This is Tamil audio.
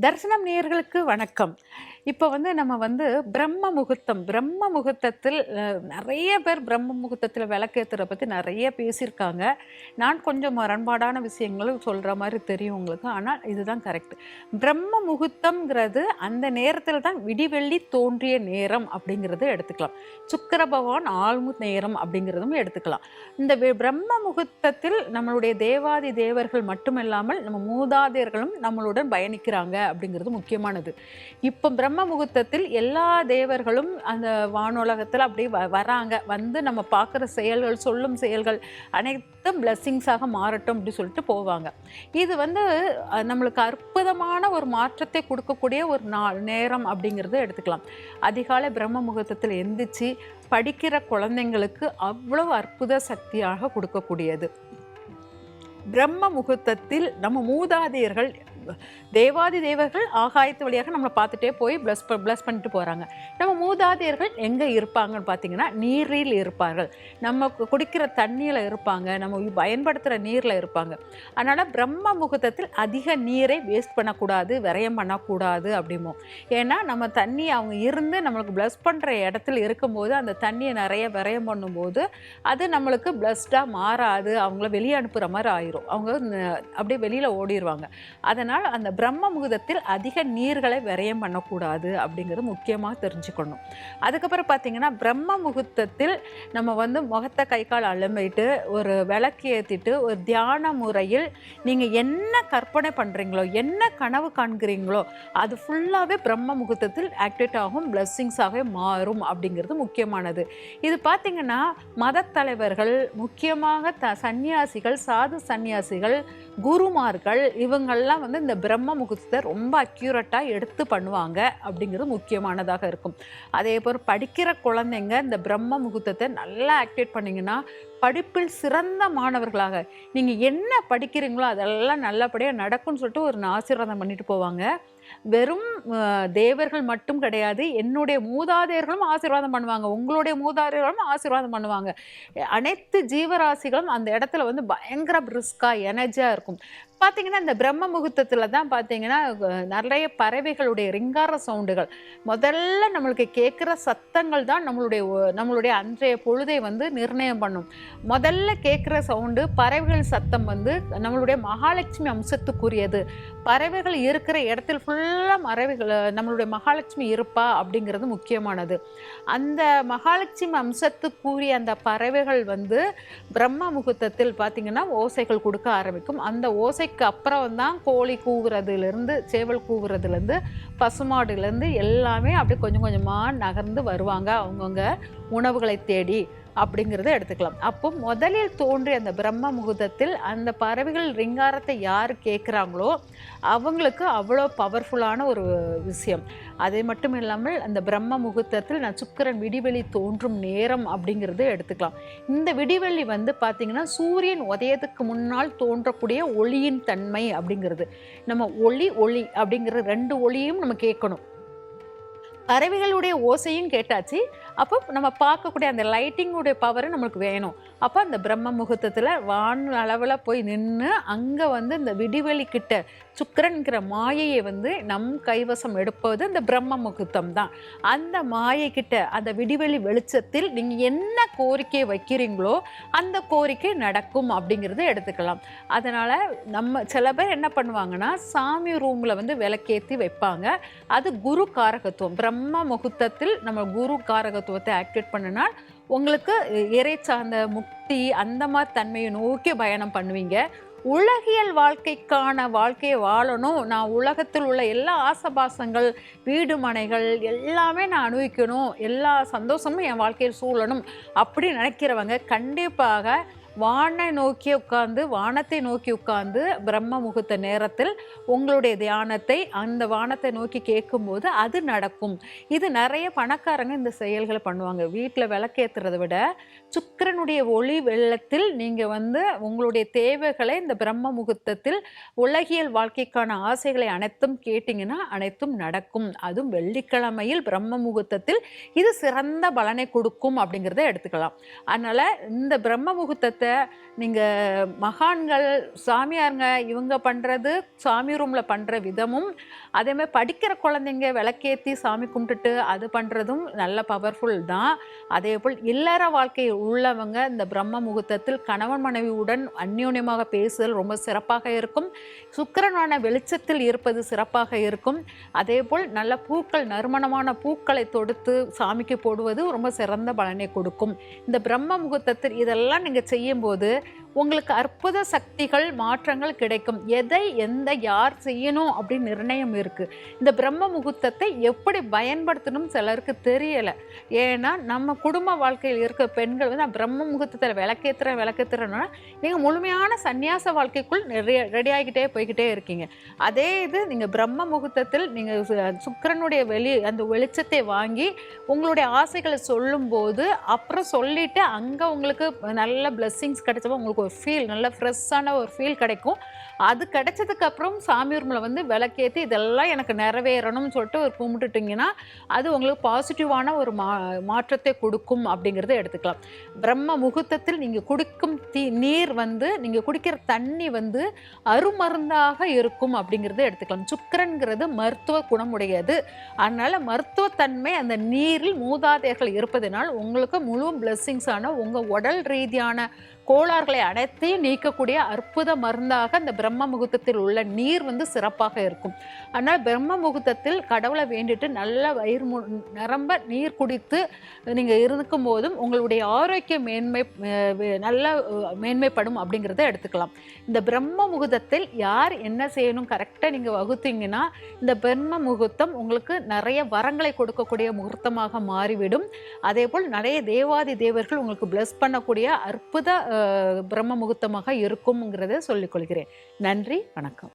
தரிசனம் நேயர்களுக்கு வணக்கம். இப்போ நம்ம பிரம்ம முகூர்த்தத்தில் நிறைய பேர் பிரம்ம முகூர்த்தத்தில் விளக்கேத்துறத பற்றி நிறைய பேசியிருக்காங்க. நான் கொஞ்சம் முரண்பாடான விஷயங்களும் சொல்கிற மாதிரி தெரியும் உங்களுக்கு. ஆனால் இதுதான் கரெக்ட். பிரம்ம முகூர்த்தம்ங்கிறது அந்த நேரத்தில் தான் விடிவெள்ளி தோன்றிய நேரம் அப்படிங்கிறத எடுத்துக்கலாம். சுக்கிர பகவான் ஆழ்மு நேரம் அப்படிங்கிறதும் எடுத்துக்கலாம். இந்த பிரம்ம முகூர்த்தத்தில் நம்மளுடைய தேவாதி தேவர்கள் மட்டுமில்லாமல் நம்ம மூதாதையர்களும் நம்மளுடன் பயணிக்கிறாங்க அப்படிங்கிறது முக்கியமானது. இப்போ பிரம்ம முகூர்த்தத்தில் எல்லா தேவர்களும் அந்த வானுலகத்தில் அப்படியே வராங்க. வந்து நம்ம பார்க்குற செயல்கள், சொல்லும் செயல்கள் அனைத்தும் பிளெஸ்ஸிங்ஸாக மாறட்டும் அப்படி சொல்லிட்டு போவாங்க. இது நம்மளுக்கு அற்புதமான ஒரு மாற்றத்தை கொடுக்கக்கூடிய ஒரு நேரம் அப்படிங்கிறத எடுத்துக்கலாம். அதிகாலை பிரம்ம முகூர்த்தத்தில் எந்திரிச்சு படிக்கிற குழந்தைங்களுக்கு அவ்வளவு அற்புத சக்தியாக கொடுக்கக்கூடியது. பிரம்ம முகூர்த்தத்தில் நம்ம மூதாதையர்கள் தேவாதி தேவர்கள் ஆகாயத்து வழியாக நம்மளை பார்த்துட்டே போய் ப்ளஸ் பண்ணிட்டு போகிறாங்க. நம்ம மூதாதையர்கள் எங்கே இருப்பாங்கன்னு பார்த்தீங்கன்னா நீரில் இருப்பார்கள், நம்ம குடிக்கிற தண்ணியில் இருப்பாங்க, நம்ம பயன்படுத்துகிற நீரில் இருப்பாங்க. அதனால் பிரம்ம முகூர்த்தத்தில் அதிக நீரை வேஸ்ட் பண்ணக்கூடாது, விரயம் பண்ணக்கூடாது அப்படிமோ. ஏன்னா நம்ம தண்ணி அவங்க இருந்து நம்மளுக்கு ப்ளஸ் பண்ணுற இடத்துல இருக்கும்போது அந்த தண்ணியை நிறைய விரயம் பண்ணும்போது அது நம்மளுக்கு ப்ளஸ்டாக மாறாது, அவங்கள வெளியே அனுப்புகிற மாதிரி ஆயிரும், அவங்க அப்படியே வெளியில் ஓடிடுவாங்க. அதனால் அந்த பிரம்ம முகூர்த்தத்தில் அதிக நீர்களை விரயம் பண்ணக்கூடாது அப்படிங்கிறது முக்கியமாக தெரிஞ்சுக்கணும். அதுக்கப்புறம் பார்த்தீங்கன்னா பிரம்ம முகூர்த்தத்தில் நம்ம முகத்தை கை கால் அலம்பிட்டு ஒரு விளக்கு ஏற்றிட்டு ஒரு தியான முறையில் நீங்கள் என்ன கற்பனை பண்ணுறீங்களோ, என்ன கனவு காண்கிறீங்களோ அது ஃபுல்லாகவே பிரம்ம முகூர்த்தத்தில் ஆக்டிவேட் ஆகும், பிளெஸ்ஸிங்ஸாகவே மாறும் அப்படிங்கிறது முக்கியமானது. இது பார்த்தீங்கன்னா மத தலைவர்கள், முக்கியமாக சன்னியாசிகள், சாது சன்னியாசிகள், குருமார்கள் இவங்கள்லாம் இந்த பிரம்ம முகூர்த்தத்தை ரொம்ப அக்யூரேட்டாக எடுத்து பண்ணுவாங்க அப்படிங்கிறது முக்கியமானதாக இருக்கும். அதே போல் படிக்கிற குழந்தைங்க இந்த பிரம்ம முகூர்த்தத்தை நல்லா ஆக்டிவேட் பண்ணிங்கன்னா படிப்பில் சிறந்த மாணவர்களாக நீங்கள் என்ன படிக்கிறீங்களோ அதெல்லாம் நல்லபடியாக நடக்கும்னு சொல்லிட்டு ஒரு ஆசீர்வாதம் பண்ணிட்டு போவாங்க. வெறும் தேவர்கள் மட்டும் கிடையாது, என்னுடைய மூதாதையர்களும் ஆசீர்வாதம் பண்ணுவாங்க, உங்களுடைய மூதாதையர்களும் ஆசீர்வாதம் பண்ணுவாங்க. அனைத்து ஜீவராசிகளும் அந்த இடத்துல பயங்கர பிரிஸ்காக எனர்ஜியாக இருக்கும். பார்த்தீங்கன்னா இந்த பிரம்ம முகூர்த்தத்தில் தான் பார்த்தீங்கன்னா நிறைய பறவைகளுடைய ரிங்கார சவுண்டுகள், முதல்ல நம்மளுக்கு கேட்குற சத்தங்கள் தான் நம்மளுடைய அன்றைய பொழுதை நிர்ணயம் பண்ணும். முதல்ல கேட்குற சவுண்டு பறவைகள் சத்தம் நம்மளுடைய மகாலட்சுமி அம்சத்துக்குரியது. பறவைகள் இருக்கிற இடத்தில் ஃபுல்லாக நம்மளுடைய மகாலட்சுமி இருப்பா அப்படிங்கிறது முக்கியமானது. அந்த மகாலட்சுமி அம்சத்துக்குரிய அந்த பறவைகள் பிரம்ம முகூர்த்தத்தில் பார்த்தீங்கன்னா ஓசைகள் கொடுக்க ஆரம்பிக்கும். அந்த ஓசைக்கு அப்புறம் தான் கோழி கூவுறதுலேருந்து, சேவல் கூவுறதுலேருந்து, பசுமாடுலேருந்து எல்லாமே அப்படியே கொஞ்சம் கொஞ்சமாக நகர்ந்து வருவாங்க அவங்கவுங்க உணவுகளை தேடி அப்படிங்கிறத எடுத்துக்கலாம். அப்போ முதலில் தோன்றிய அந்த பிரம்ம முகூர்த்தத்தில் அந்த பறவைகள் ரிங்காரத்தை யார் கேட்குறாங்களோ அவங்களுக்கு அவ்வளோ பவர்ஃபுல்லான ஒரு விஷயம். அது மட்டும் இல்லாமல் அந்த பிரம்ம முகூர்த்தத்தில் சுக்கிரன் விடிவெளி தோன்றும் நேரம் அப்படிங்கிறத எடுத்துக்கலாம். இந்த விடிவெளி பார்த்திங்கன்னா சூரியன் உதயத்துக்கு முன்னால் தோன்றக்கூடிய ஒளியின் தன்மை அப்படிங்கிறது. நம்ம ஒளி அப்படிங்கிற ரெண்டு ஒளியும் நம்ம கேட்கணும். பறவைகளுடைய ஓசையும் கேட்டாச்சு, அப்போ நம்ம பார்க்கக்கூடிய அந்த லைட்டிங்குடைய பவரு நம்மளுக்கு வேணும். அப்போ அந்த பிரம்ம முகூர்த்தத்தில் வான் அளவில் போய் நின்று அங்கே இந்த விடிவெளி கிட்ட சுக்கிரன்கிற மாயையை நம் கைவசம் எடுப்பது இந்த பிரம்ம முகூர்த்தம் தான். அந்த மாயை கிட்ட அந்த விடிவெளி வெளிச்சத்தில் நீங்கள் என்ன கோரிக்கை வைக்கிறீங்களோ அந்த கோரிக்கை நடக்கும் அப்படிங்கிறத எடுத்துக்கலாம். அதனால் நம்ம சில பேர் என்ன பண்ணுவாங்கன்னா சாமி ரூமில் விளக்கேற்றி வைப்பாங்க. அது குரு காரகத்துவம். பிரம்ம முகூர்த்தத்தில் நம்ம குரு காரகத்துவத்தை ஆக்டிவேட் பண்ணினால் உங்களுக்கு இறை சார்ந்த முக்தி அந்த மாதிரி தன்மையை நோக்கி பயணம் பண்ணுவீங்க. உலகியல் வாழ்க்கையை வாழணும், நான் உலகத்தில் உள்ள எல்லா ஆசபாசங்கள், வீடு மனைகள் எல்லாமே நான் அனுபவிக்கணும், எல்லா சந்தோஷமும் என் வாழ்க்கையில் சூழணும் அப்படி நினைக்கிறவங்க கண்டிப்பாக வானத்தை நோக்கி உட்கார்ந்து பிரம்ம முகூர்த்த நேரத்தில் உங்களுடைய தியானத்தை அந்த வானத்தை நோக்கி கேட்கும்போது அது நடக்கும். இது நிறைய பணக்காரங்க இந்த செயல்களை பண்ணுவாங்க. வீட்டில் விளக்கேற்றுறதை விட சுக்கிரனுடைய ஒளி வெள்ளத்தில் நீங்கள் வந்து உங்களுடைய தேவைகளை இந்த பிரம்ம முகூர்த்தத்தில் உலகியல் வாழ்க்கைக்கான ஆசைகளை அனைத்தும் கேட்டிங்கன்னா அனைத்தும் நடக்கும். அதுவும் வெள்ளிக்கிழமையில் பிரம்ம முகூர்த்தத்தில் இது சிறந்த பலனை கொடுக்கும் அப்படிங்கிறத எடுத்துக்கலாம். அதனால் இந்த பிரம்ம முகூர்த்தத்தை நீங்கள் மகான்கள் சாமியாருங்க இவங்க பண்ணுறது சாமி ரூமில் பண்ணுற விதமும், அதேமாதிரி படிக்கிற குழந்தைங்க விளக்கேற்றி சாமி கும்பிட்டுட்டு அது பண்ணுறதும் நல்ல பவர்ஃபுல் தான். அதே போல் இல்லற வாழ்க்கை உள்ளவங்க இந்த பிரம்ம முகூர்த்தத்தில் கணவன் மனைவியுடன் அந்யோன்யமாக பேசுதல் ரொம்ப சிறப்பாக இருக்கும். சுக்கிரனான வெளிச்சத்தில் இருப்பது சிறப்பாக இருக்கும். அதே போல் நல்ல பூக்கள், நறுமணமான பூக்களை தொடுத்து சாமிக்கு போடுவது ரொம்ப சிறந்த பலனை கொடுக்கும். இந்த பிரம்ம முகூர்த்தத்தில் இதெல்லாம் நீங்கள் செய்யும்போது உங்களுக்கு அற்புத சக்திகள் மாற்றங்கள் கிடைக்கும். எதை எந்த யார் செய்யணும் அப்படின்னு நிர்ணயம் இருக்குது. இந்த பிரம்ம முகூர்த்தத்தை எப்படி பயன்படுத்தணும் சிலருக்கு தெரியலை. ஏன்னா நம்ம குடும்ப வாழ்க்கையில் இருக்க பெண்கள் வந்து பிரம்ம முகூர்த்தத்தில் விளக்கேற்றுறேன்னா நீங்கள் முழுமையான சந்நியாச வாழ்க்கைக்குள் நிறைய ரெடி ஆகிக்கிட்டே போய்கிட்டே இருக்கீங்க. அதே இது நீங்கள் பிரம்ம முகூர்த்தத்தில் நீங்கள் சுக்கிரனுடைய அந்த வெளிச்சத்தை வாங்கி உங்களுடைய ஆசைகளை சொல்லும்போது அப்புறம் சொல்லிவிட்டு அங்கே உங்களுக்கு நல்ல பிளெஸ்ஸிங்ஸ் கிடைச்சப்போ உங்களுக்கு ஒரு ஃபீல், நல்ல ஃப்ரெஷ்ஷான ஒரு ஃபீல் கிடைக்கும். அது கிடைச்சதுக்கப்புறம் சாமி ரூமில் வந்து விளக்கேற்றி இதெல்லாம் எனக்கு நிறைவேறணும்னு சொல்லிட்டு ஒரு கும்பிட்டுட்டிங்கன்னா அது உங்களுக்கு பாசிட்டிவான ஒரு மாற்றத்தை கொடுக்கும் அப்படிங்கிறத எடுத்துக்கலாம். பிரம்ம முகூர்த்தத்தில் நீங்கள் குடிக்கும் நீர் வந்து நீங்கள் குடிக்கிற தண்ணி வந்து அருமருந்தாக இருக்கும் அப்படிங்கிறத எடுத்துக்கலாம். சுக்கிரன்கிறது மருத்துவ குணமுடையது. அதனால் மருத்துவத்தன்மை அந்த நீரில் மூதாதையர்கள் இருப்பதனால் உங்களுக்கு முழு பிளெஸ்ஸிங்ஸான உங்கள் உடல் ரீதியான கோளாறுகளை அனைத்தையும் நீக்கக்கூடிய அற்புத மருந்தாக இந்த பிரம்ம முகூர்த்தத்தில் உள்ள நீர் வந்து சிறப்பாக இருக்கும். அதனால் பிரம்ம முகூர்த்தத்தில் கடவுளை வேண்டிட்டு நல்ல வயிறு நிரம்ப நீர் குடித்து நீங்கள் இருக்கும் போதும் உங்களுடைய ஆரோக்கிய நல்ல மேன்மைப்படும் அப்படிங்கிறத எடுத்துக்கலாம். இந்த பிரம்ம முகூர்த்தத்தில் யார் என்ன செய்யணும் கரெக்டாக நீங்கள் வகுத்தீங்கன்னா இந்த பிரம்ம முகூர்த்தம் உங்களுக்கு நிறைய வரங்களை கொடுக்கக்கூடிய முகூர்த்தமாக மாறிவிடும். அதே போல் நிறைய தேவாதி தேவர்கள் உங்களுக்கு பிளஸ் பண்ணக்கூடிய அற்புத பிரம்ம முகூர்த்தமாக இருக்கும்ங்கிறத சொல்லிக்கொள்கிறேன். நன்றி, வணக்கம்.